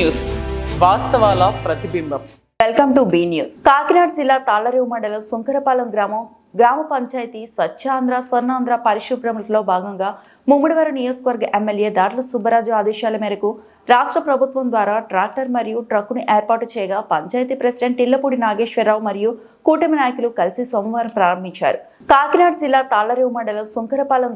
News వాస్తవాల ప్రతిబింబం. Welcome to be news. Kakinada జిల్లా తాళ్లరేవు మండలం సుంకరపాలెం గ్రామ పంచాయతీ స్వచ్ఛాంధ్ర స్వర్ణాంధ్ర పరిశుభ్రతలో భాగంగా ముమ్మిడివరం నియోజకవర్గ ఎమ్మెల్యే దాట్ల సుబ్బరాజు ఆదేశాల మేరకు రాష్ట్ర ప్రభుత్వం ద్వారా ట్రాక్టర్ మరియు ట్రక్కును ఏర్పాటు చేయగా పంచాయతీ ప్రెసిడెంట్ ఇళ్లపూడి నాగేశ్వరరావు మరియు కూటమి నాయకులు కలిసి సోమవారం ప్రారంభించారు. కాకినాడ జిల్లా తాళ్లరేవు మండలం సుంకరపాలెం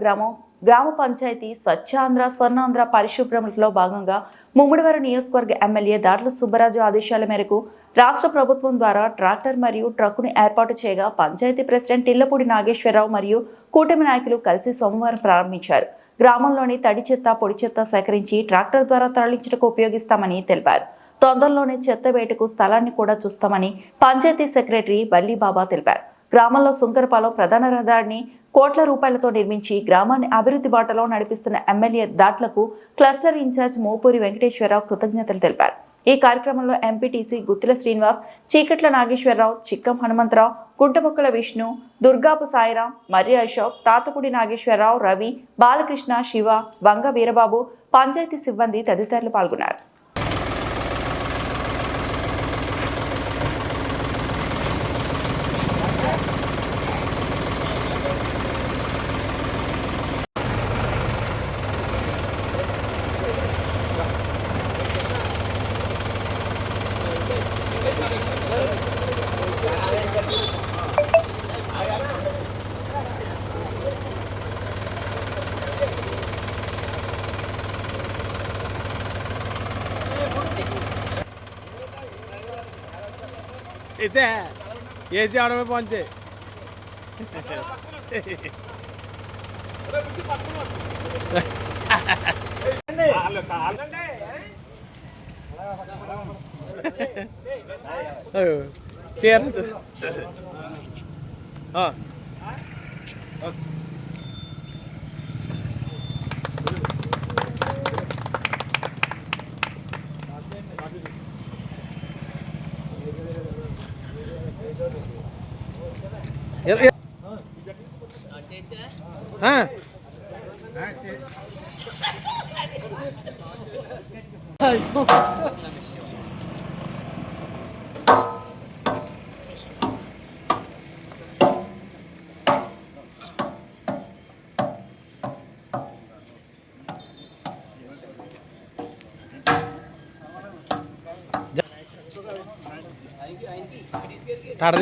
గ్రామ పంచాయతీ స్వచ్ఛాంధ్ర స్వర్ణాంధ్ర పరిశుభ్రతలో భాగంగా ముమ్మిడివరం నియోజకవర్గ ఎమ్మెల్యే దాట్ల సుబ్బరాజు ఆదేశాల మేరకు రాష్ట్ర ప్రభుత్వం ద్వారా ట్రాక్టర్ మరియు ట్రక్కును ఏర్పాటు చేయగా పంచాయతీ ప్రెసిడెంట్ ఇళ్లపూడి నాగేశ్వరరావు మరియు కూటమి నాయకులు కలిసి సోమవారం ప్రారంభించారు. గ్రామంలోని తడి చెత్త పొడి చెత్త సేకరించి ట్రాక్టర్ ద్వారా తరలించడానికి ఉపయోగిస్తామని తెలిపారు. తొందరలోనే చెత్త వేటకు స్థలాన్ని కూడా చూస్తామని పంచాయతీ సెక్రటరీ బల్లిబాబా తెలిపారు. గ్రామంలో సుంకరపాలెం ప్రధాన రహదారిని కోట్ల రూపాయలతో నిర్మించి గ్రామాన్ని అభివృద్ధి బాటలో నడిపిస్తున్న ఎమ్మెల్యే దాట్లకు క్లస్టర్ ఇన్ఛార్జ్ మోపూరి వెంకటేశ్వరరావు కృతజ్ఞతలు తెలిపారు. ఈ కార్యక్రమంలో ఎంపీటీసీ గుత్తిల శ్రీనివాస్, చీకట్ల నాగేశ్వరరావు, చిక్కం హనుమంతరావు, గుంటముక్కల విష్ణు, దుర్గాపు సాయిరాం, మర్రి అశోక్, తాతపూడి నాగేశ్వరరావు, రవి, బాలకృష్ణ, శివ, వంగ వీరబాబు, పంచాయతీ సిబ్బంది తదితరులు పాల్గొన్నారు. इसे एसी ऑर्डर में पहुंचे शेयर हाँ हाँ टाड़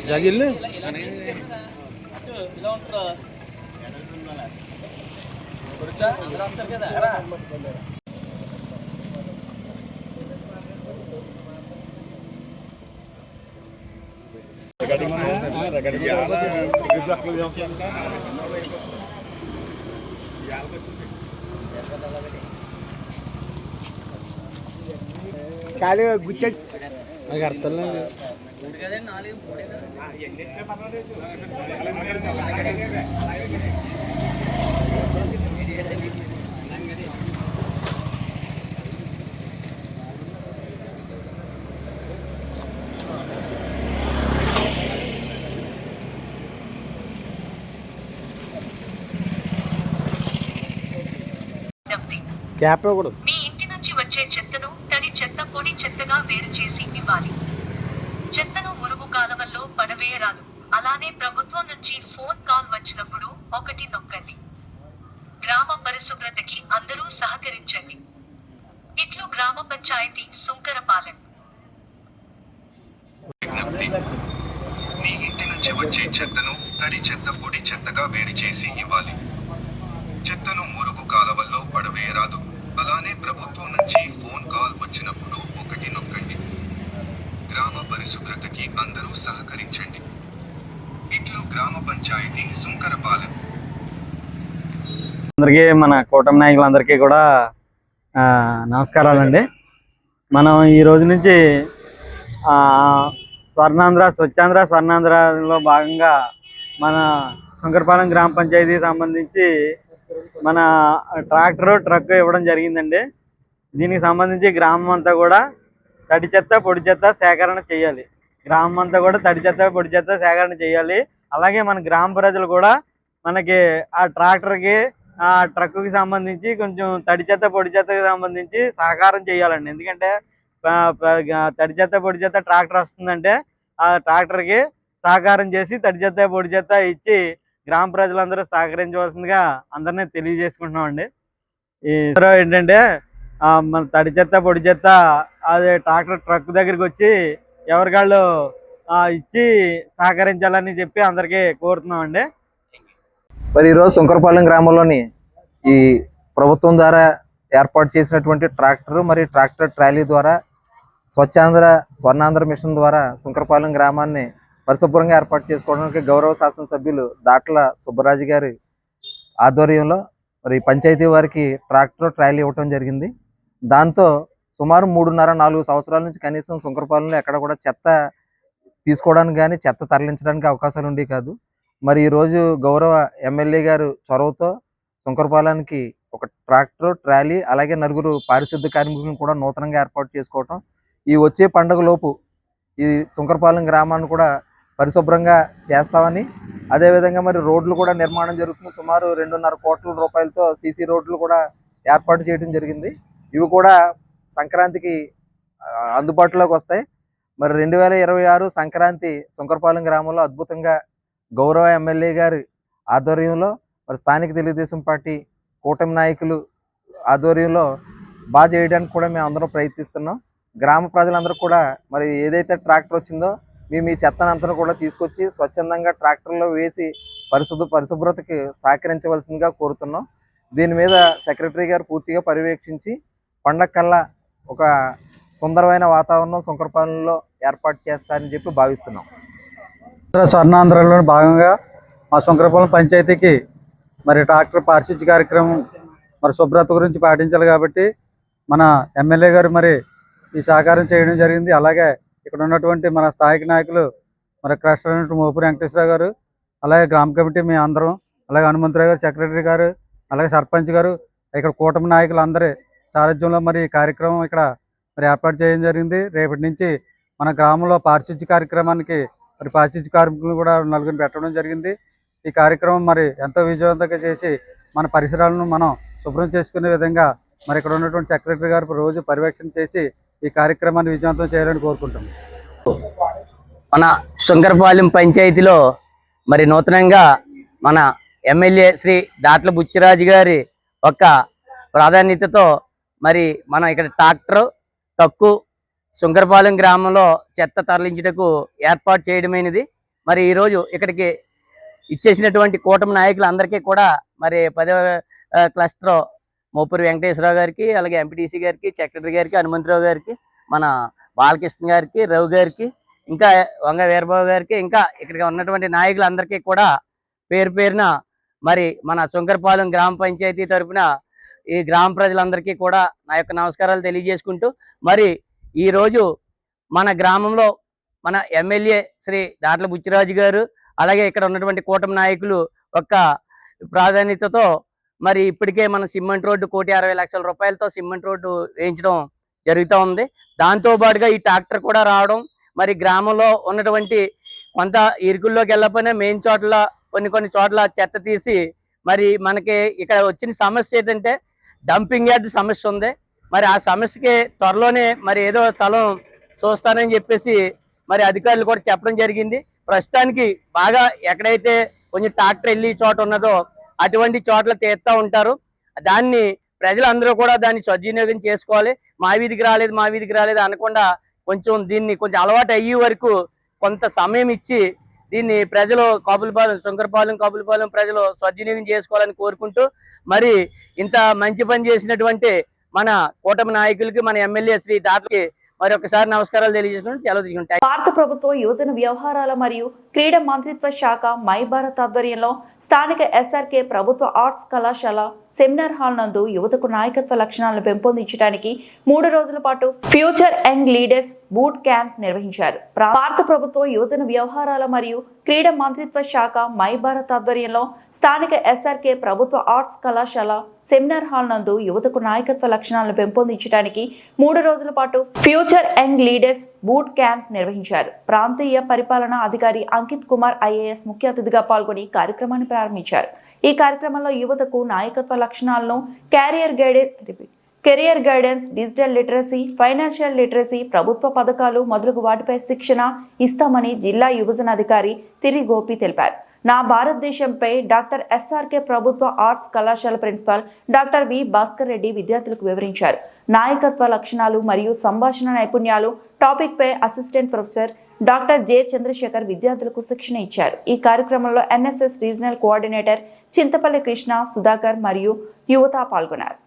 जागिल కాదు గుచ్చ నాకు అర్థం లేదు. క్యాప్ కూడా మీ ఇంటి నుంచి వచ్చే చెత్తను తడి చెత్త పొడి చెత్తగా వేరు చేసి ఇవ్వాలి. చెత్తను మురుగు కాలవల్లో పడవేయరాదు. అలానే ప్రభుత్వం నుంచి ఫోన్ కాల్ వచ్చినప్పుడు 1 నొక్కండి. గ్రామ పరిశుభ్రతకి అందరూ సహకరించండి. ఇట్లు గ్రామ పంచాయతీ సుంకరపాలెం. విజ్ఞప్తి. మీ ఇంటి నుంచి వచ్చే చెత్తను తడి చెత్త పొడి చెత్తగా వేరు చేసి ఇవ్వాలి. చెత్తను మురుగు కాలవల్లో పడవేయరాదు. అలానే ప్రభుత్వం నుంచి ఫోన్ కాల్ వచ్చినప్పుడు 1 నొక్కండి. గ్రామ పరిశుభ్రతకి అందరూ సహకరించండి. ఇట్లు గ్రామ పంచాయతీ సుంకరపాలెం. అందరికీ మన కూటమి నాయకులందరికీ కూడా నమస్కారాలండి. మనం ఈ రోజు నుంచి స్వర్ణాంధ్రలో భాగంగా మన శంకరపాలెం గ్రామ పంచాయతీకి సంబంధించి మన ట్రక్ ఇవ్వడం జరిగిందండి. దీనికి సంబంధించి గ్రామం అంతా కూడా తడి చెత్త పొడి చెత్త సేకరణ చేయాలి. గ్రామం అంతా కూడా తడి చెత్త పొడి చెత్త సేకరణ చేయాలి. అలాగే మన గ్రామ ప్రజలు కూడా మనకి ఆ ట్రాక్టర్కి ఆ ట్రక్కి సంబంధించి కొంచెం తడి చెత్త పొడి చెత్తకి సంబంధించి సహకారం చేయాలండి. ఎందుకంటే తడి చెత్త పొడి చెత్త ట్రాక్టర్ వస్తుందంటే ఆ ట్రాక్టర్కి సహకారం చేసి తడి చెత్త పొడి చెత్త ఇచ్చి గ్రామ ప్రజలందరూ సహకరించవలసిందిగా అందరినీ తెలియజేసుకుంటున్నామండి. ఈ ఏంటంటే మన తడి చెత్త పొడి చెత్త అదే ట్రక్ దగ్గరికి వచ్చి ఎవరికాళ్ళు ఇచ్చి సహకరించాలని చెప్పి అందరికీ కోరుతున్నామండి. మరి ఈరోజు శంకరపాలెం గ్రామంలోని ఈ ప్రభుత్వం ద్వారా ఏర్పాటు చేసినటువంటి ట్రాక్టర్ మరియు ట్రాక్టర్ ట్రాలీ ద్వారా స్వర్ణాంధ్ర మిషన్ ద్వారా శంకరపాలెం గ్రామాన్ని పరిశుభ్రంగా ఏర్పాటు చేసుకోవడానికి గౌరవ శాసనసభ్యులు దాట్ల సుబ్బరాజు గారి ఆధ్వర్యంలో మరి పంచాయతీ వారికి ట్రాక్టర్ ట్రాలీ ఇవ్వటం జరిగింది. దాంతో సుమారు 3.5-4 సంవత్సరాల నుంచి కనీసం శంకరపాలెంలో ఎక్కడ కూడా చెత్త తీసుకోవడానికి కానీ చెత్త తరలించడానికి అవకాశాలు ఉండేవి కాదు. మరి ఈరోజు గౌరవ ఎమ్మెల్యే గారు చొరవతో శంకరపాలెంకి ఒక ట్రాక్టర్ ట్రాలీ అలాగే 4 పారిశుద్ధ్య కార్మికులను కూడా నూతనంగా ఏర్పాటు చేసుకోవటం, ఈ వచ్చే పండుగలోపు ఈ శంకరపాలెం గ్రామాన్ని కూడా పరిశుభ్రంగా చేస్తామని, అదేవిధంగా మరి రోడ్లు కూడా నిర్మాణం జరుగుతుంది. సుమారు 2.5 కోట్ల రూపాయలతో సీసీ రోడ్లు కూడా ఏర్పాటు చేయడం జరిగింది. ఇవి కూడా సంక్రాంతికి అందుబాటులోకి వస్తాయి. మరి 2026 సంక్రాంతి శంకరపాలెం గ్రామంలో అద్భుతంగా గౌరవ ఎమ్మెల్యే గారి ఆధ్వర్యంలో మరి స్థానిక తెలుగుదేశం పార్టీ కూటమి నాయకులు ఆధ్వర్యంలో బాగా చేయడానికి కూడా మేము అందరం ప్రయత్నిస్తున్నాం. గ్రామ ప్రజలందరూ కూడా మరి ఏదైతే ట్రాక్టర్ వచ్చిందో మేము ఈ చెత్తనంతా కూడా తీసుకొచ్చి స్వచ్ఛందంగా ట్రాక్టర్లో వేసి పరిశుభ్రతకి సహకరించవలసిందిగా కోరుతున్నాం. దీని మీద సెక్రటరీ గారు పూర్తిగా పర్యవేక్షించి పండగ కల్లా ఒక సుందరమైన వాతావరణం శంకరపాలెంలో ఏర్పాటు చేస్తారని చెప్పి భావిస్తున్నాం. స్వర్ణాంధ్రలో భాగంగా మా శంకరపాలెం పంచాయతీకి మరి ట్రాక్టర్ పారిశుద్ధ్య కార్యక్రమం మరి శుభ్రత గురించి పాటించాలి కాబట్టి మన ఎమ్మెల్యే గారు మరి ఈ సహకారం చేయడం జరిగింది. అలాగే ఇక్కడ ఉన్నటువంటి మన స్థానిక నాయకులు మరి క్లస్టర్ మోపూరి వెంకటేశ్వరరావు గారు, అలాగే గ్రామ కమిటీ మీ అందరం, అలాగే హనుమంతరావు గారు సెక్రటరీ గారు, అలాగే సర్పంచ్ గారు, ఇక్కడ కూటమి నాయకులు అందరి సారథ్యంలో మరి ఈ కార్యక్రమం ఇక్కడ మరి ఏర్పాటు చేయడం జరిగింది. రేపటి నుంచి మన గ్రామంలో పారిశుద్ధ్య కార్యక్రమానికి మరి పారిశుద్ధ్య కార్మికులను కూడా 4 పెట్టడం జరిగింది. ఈ కార్యక్రమం మరి ఎంతో విజయవంతంగా చేసి మన పరిసరాలను మనం శుభ్రం చేసుకునే విధంగా మరి ఇక్కడ ఉన్నటువంటి సెక్రటరీ గారు రోజు పర్యవేక్షణ చేసి ఈ కార్యక్రమాన్ని విజయవంతం చేయాలని కోరుకుంటాం. మన శంకరపాలెం పంచాయతీలో మరి నూతనంగా మన ఎమ్మెల్యే శ్రీ దాట్ల బుచ్చిరాజు గారి ఒక ప్రాధాన్యతతో మరి మనం ఇక్కడ ట్రక్కు శంకరపాలెం గ్రామంలో చెత్త తరలించుటకు ఏర్పాటు చేయడమైనది. మరి ఈరోజు ఇక్కడికి ఇచ్చేసినటువంటి కూటమి నాయకులందరికీ కూడా మరి 10వ క్లస్టర్ మోపూరి వెంకటేశ్వరరావు గారికి, అలాగే ఎంపీటీసీ గారికి, సెక్రటరీ గారికి, హనుమంతరావు గారికి, మన బాలకృష్ణ గారికి, రవి గారికి, ఇంకా వంగ వీరబాబు గారికి, ఇంకా ఇక్కడికి ఉన్నటువంటి నాయకులందరికీ కూడా పేరు పేరున మరి మన శంకరపాలెం గ్రామ పంచాయతీ తరఫున ఈ గ్రామ ప్రజలందరికీ కూడా నా యొక్క నమస్కారాలు తెలియజేసుకుంటూ, మరి ఈరోజు మన గ్రామంలో మన ఎమ్మెల్యే శ్రీ దాట్ల బుచ్చిరాజు గారు, అలాగే ఇక్కడ ఉన్నటువంటి కూటమి నాయకులు ఒక ప్రాధాన్యతతో మరి ఇప్పటికే మన సిమెంట్ రోడ్డు 1,60,00,000 రూపాయలతో సిమెంట్ రోడ్డు వేయించడం జరుగుతూ ఉంది. దాంతో పాటుగా ఈ ట్రాక్టర్ కూడా రావడం, మరి గ్రామంలో ఉన్నటువంటి కొంత ఇరుకుల్లోకి వెళ్ళకపోయినా మెయిన్ చోట్ల కొన్ని చోట్ల చెత్త తీసి మరి మనకి ఇక్కడ వచ్చిన సమస్య ఏంటంటే డంపింగ్ యార్డ్ సమస్య ఉంది. మరి ఆ సమస్యకి త్వరలోనే మరి ఏదో స్థలం చూస్తానని చెప్పేసి మరి అధికారులు కూడా చెప్పడం జరిగింది. ప్రస్తుతానికి బాగా ఎక్కడైతే కొంచెం ట్రాక్టర్ వెళ్ళి చోట ఉన్నదో అటువంటి చోట్ల తీస్తూ ఉంటారు. దాన్ని ప్రజలందరూ కూడా దాన్ని సద్వినియోగం చేసుకోవాలి. మా వీధికి రాలేదు అనకుండా కొంచెం దీన్ని కొంచెం అలవాటు అయ్యే వరకు కొంత సమయం ఇచ్చి దీన్ని ప్రజలు శంకరపాలెం ప్రజలు సద్వినియోగం చేసుకోవాలని కోరుకుంటూ, మరి ఇంత మంచి పని చేసినటువంటి మన కూటమి నాయకులకి, మన ఎమ్మెల్యే శ్రీ దాట్లకి మరి ఒకసారి నమస్కారాలు తెలియజేస్తున్నాను. సెలవు తీసుకుంటాను. భారత ప్రభుత్వం యువజన వ్యవహారాల మరియు క్రీడా మంత్రిత్వ శాఖ మై భారత్ ఆధ్వర్యంలో స్థానిక ఎస్ఆర్కే ప్రభుత్వ ఆర్ట్స్ కళాశాల సెమినార్ హాల్ నందు యువతకు నాయకత్వ లక్షణాలను పెంపొందించడానికి 3 రోజుల పాటు future young leaders boot camp నిర్వహించారు. భారత ప్రభుత్వం యువజన వ్యవహారాల మరియు క్రీడా మంత్రిత్వ శాఖ మై భారత్ ఆధ్వర్యంలో స్థానిక ఎస్ఆర్కే ప్రభుత్వ ఆర్ట్స్ కళాశాల సెమినార్ హాల్ నందు యువతకు నాయకత్వ లక్షణాలను పెంపొందించడానికి 3 రోజుల పాటు future young leaders boot camp నిర్వహించారు. ప్రాంతీయ పరిపాలనా అధికారి అంకిత్ కుమార్ ఐఏఎస్ ముఖ్య అతిథిగా పాల్గొని కార్యక్రమాన్ని ప్రారంభించారు. ఈ కార్యక్రమంలో యువతకు నాయకత్వ లక్షణాలను career guidance, digital literacy, financial literacy, ప్రభుత్వ పథకాలు మొదలగు వాటిపై శిక్షణ ఇస్తామని జిల్లా యువజన అధికారి తిరి గోపి తెలిపారు. నా భారతదేశంపై డాక్టర్ ఎస్ఆర్కే ప్రభుత్వ ఆర్ట్స్ కళాశాల principal doctor V Bhaskar Reddy విద్యార్థులకు వివరించారు. నాయకత్వ లక్షణాలు మరియు సంభాషణ నైపుణ్యాలు టాపిక్ పై assistant professor doctor J Chandrasekhar విద్యార్థులకు శిక్షణ ఇచ్చారు. ఈ కార్యక్రమంలో NSS regional coordinator Chintapalli Krishna, Sudhakar మరియు యువత పాల్గొన్నారు.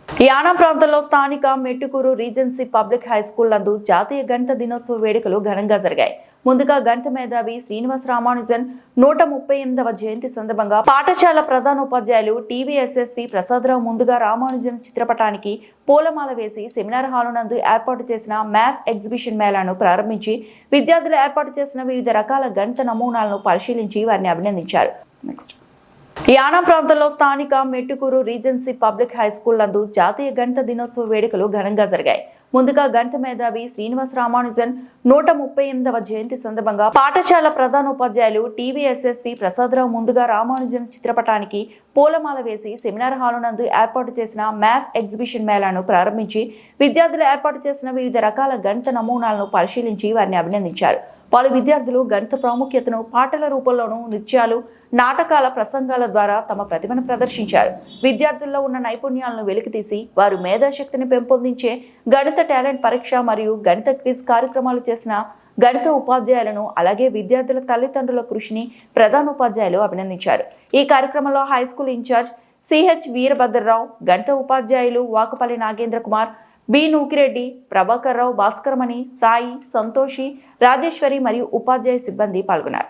యానా ప్రాంతంలో స్థానిక Mettukuru regency public high school నందు జాతీయ గణిత దినోత్సవ వేడుకలు ఘనంగా జరిగాయి. ముందుగా గణిత మేధావి శ్రీనివాస్ రామానుజన్ 138వ జయంతి సందర్భంగా పాఠశాల ప్రధానోపాధ్యాయులు టీవీఎస్ఎస్వి ప్రసాదరావు ముందుగా రామానుజన్ చిత్రపటానికి పూలమాల వేసి సెమినార్ హాలు నందు ఏర్పాటు చేసిన మ్యాథ్స్ ఎగ్జిబిషన్ మేళాను ప్రారంభించి విద్యార్థులు ఏర్పాటు చేసిన వివిధ రకాల గణిత నమూనాలను పరిశీలించి వారిని అభినందించారు. యానా ప్రాంతంలో స్థానిక Mettukuru regency public high school నందు జాతీయ గణిత దినోత్సవ వేడుకలు ఘనంగా జరిగాయి. ముందుగా గణిత మేధావి శ్రీనివాస్ రామానుజన్ 138వ జయంతి సందర్భంగా పాఠశాల ప్రధానోపాధ్యాయులు టీవీఎస్ఎస్వి ప్రసాదరావు ముందుగా రామానుజన్ చిత్రపటానికి పూలమాల వేసి సెమినార్ హాలు నందు ఏర్పాటు చేసిన మ్యాథ్స్ ఎగ్జిబిషన్ మేళాను ప్రారంభించి విద్యార్థులు ఏర్పాటు చేసిన వివిధ రకాల గణిత నమూనాలను పరిశీలించి వారిని అభినందించారు. పలు విద్యార్థులు గణిత ప్రాముఖ్యతను పాటల రూపంలోనూ, నృత్యాలు, నాటకాల ప్రసంగాల ద్వారా తమ ప్రతిభను ప్రదర్శించారు. విద్యార్థుల్లో ఉన్న నైపుణ్యాలను వెలికితీసి వారు మేధాశక్తిని పెంపొందించే గణిత టాలెంట్ పరీక్ష మరియు గణిత క్విజ్ కార్యక్రమాలు చేసిన గణిత ఉపాధ్యాయులను, అలాగే విద్యార్థుల తల్లిదండ్రుల కృషిని ప్రధానోపాధ్యాయులు అభినందించారు. ఈ కార్యక్రమంలో high school incharge CH Veerabhadrarao, గణిత ఉపాధ్యాయులు వాకపల్లి నాగేంద్ర కుమార్, బి నూకిరెడ్డి, ప్రభాకర్ రావు, భాస్కరమణి, సాయి, సంతోషి, రాజేశ్వరి మరియు ఉపాధ్యాయ సిబ్బంది పాల్గొన్నారు.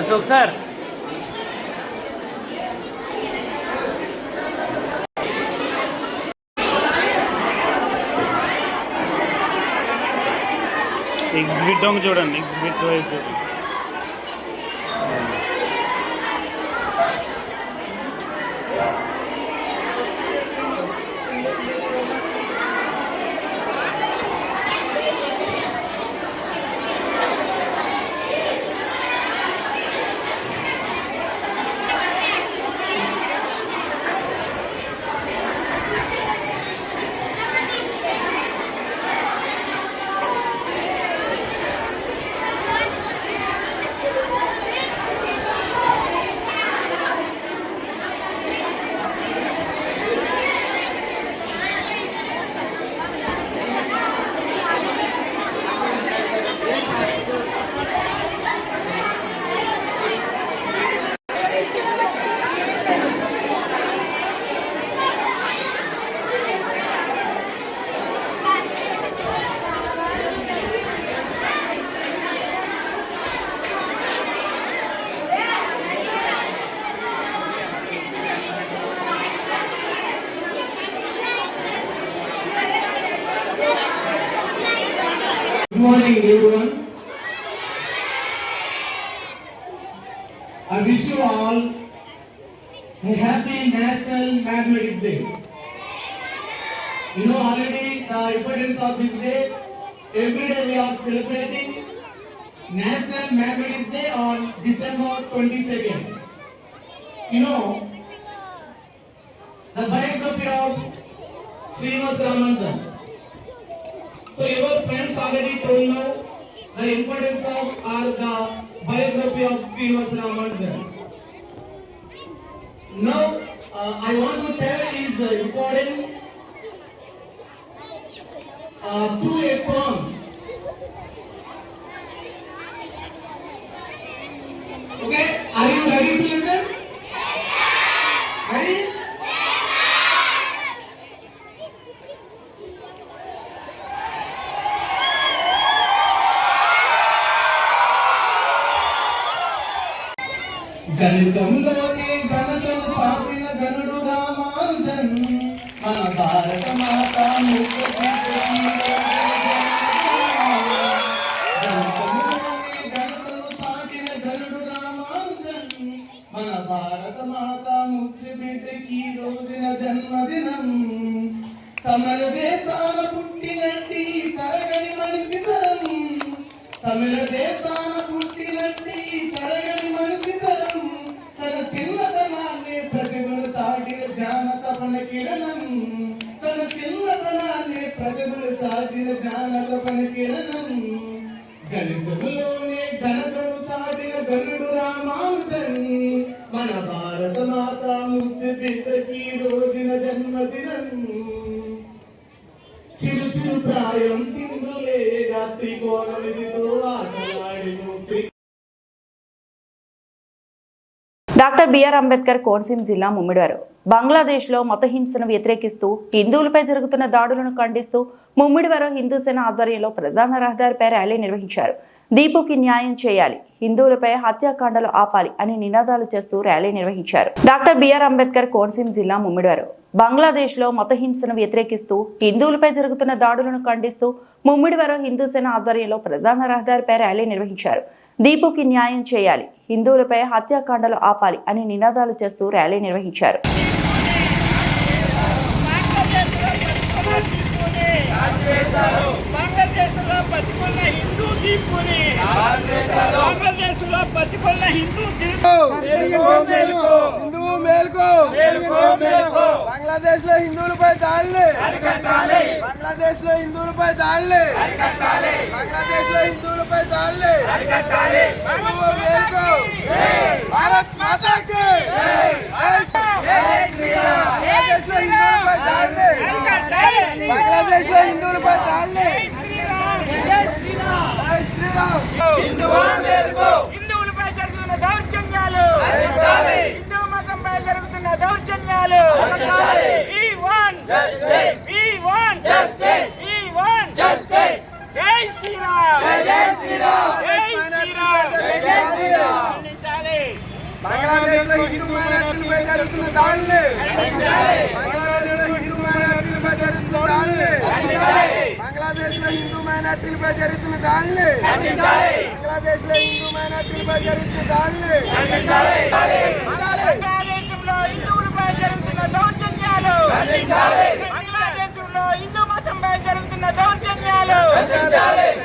అశోక్ సార్, ఎగ్జిబిట్ చూడండి, ఎగ్జిబిట్ వైపు Good morning, everyone. I wish you all and happy National Mathematics Day. You know already the importance of this day. Every day we are celebrating National Mathematics Day on December 22nd. You know, the biography of Srinivas Ramanujan. So your friends already told you the importance of or the biography of Srinivas Ramanujan. Now I want to tell his importance through a song. Okay, are you ready to listen? Ready? గణితంలోని గణతను చాపిన గణుడు రామానుజన్ మన భారత మాత గణతను చాటిన గణుడు రామానుజన్ మన భారత మాత ముక్తి బిడ్డకి రోజున జన్మదినం తమిళ దేశాన పుట్టినట్టి తరగని మనిషి తరం తమిళ దేశాన పుట్టినట్టి తరగని మనిషి తరం తన చిన్నతనాన్ని ప్రతిభను చాటిన జ్ఞాన తపన కిరణం తన చిన్నతనాన్ని ప్రతిభను చాటిన జ్ఞాన తపన కిరణం గణితములోనే ఘనతను చాటిన గణుడు రామానుజన్ మన భారత మాత ముద్దు బిడ్డకి రోజున జన్మదినం చిరు చిరు ప్రాయం చిందులే రాత్రి కోనమిదితో ఆటలాడి డాక్టర్ బిఆర్ అంబేద్కర్ కోనసీమ జిల్లా ముమ్మిడివారు బంగ్లాదేశ్లో మతహింసను వ్యతిరేకిస్తూ హిందువులపై జరుగుతున్న దాడులను ఖండిస్తూ ముమ్మిడివారు హిందూ సేన ఆధ్వర్యంలో ప్రధాన రహదారిపై ర్యాలీ నిర్వహించారు. దీపుకి న్యాయం చేయాలి, హిందువులపై హత్యాకాండలు ఆపాలి అని నినాదాలు చేస్తూ ర్యాలీ నిర్వహించారు. డాక్టర్ బిఆర్ అంబేద్కర్ కోనసీమ జిల్లా ముమ్మిడివారు బంగ్లాదేశ్లో మతహింసను వ్యతిరేకిస్తూ హిందువులపై జరుగుతున్న దాడులను ఖండిస్తూ ముమ్మిడివారు హిందూ సేన ఆధ్వర్యంలో ప్రధాన రహదారిపై ర్యాలీ నిర్వహించారు. దీపుకి న్యాయం చేయాలి, హిందువులపై హత్యాకాండలు ఆపాలి అని నినాదాలు చేస్తూ ర్యాలీ నిర్వహించారు. బంగ్లాదేశ్ లో హిందువులపై దాడులు బంగ్లాదేశ్ లో హిందువులపై దాడులు బంగ్లాదేశ్ లో హిందువులపై దాడులు భారత్ మాతా కి బంగ్లాదేశ్ లో హిందువులపై దాడులు బంగ్లాదేశ్ లో హిందువులపై దాడులు హిందువులపై జరుగుతున్న దౌర్జన్యాలు హిందూ మతంపై జరుగుతున్న దౌర్జన్యాలు జై శ్రీరామ్ జై శ్రీరామ్ బంగ్లాదేశ్ లో హిందూ మైనారిటీలపై జరుగుతున్న దాడులు బంగ్లాదేశ్ లో హిందూ మైనారిటీలపై జరుగుతున్న దాడులు బంగ్లాదేశ్ లో హిందూ మైనారిటీలపై జరుగుతున్న దాడులు బంగ్లాదేశ్ లో హిందూ మైనారిటీలపై జరుగుతున్న దాడులు బంగ్లాదేశంలో హిందువులపై జరుగుతున్న దౌర్జన్యాలు బంగ్లాదేశంలో హిందూ మతంపై జరుగుతున్న దౌర్జన్యాలు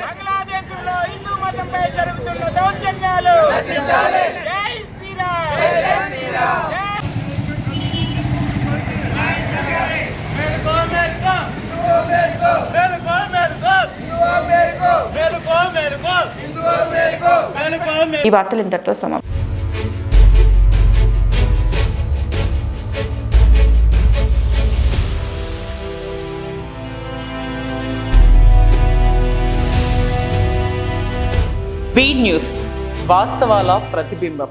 బంగ్లాదేశంలో హిందూ మతంపై జరుగుతున్న దౌర్జన్యాలు జై శ్రీరామ్ జై శ్రీరామ్ ఈ వార్తలు ఇంతటితో సమాప్తం. బీ న్యూస్ వాస్తవాల ప్రతిబింబం.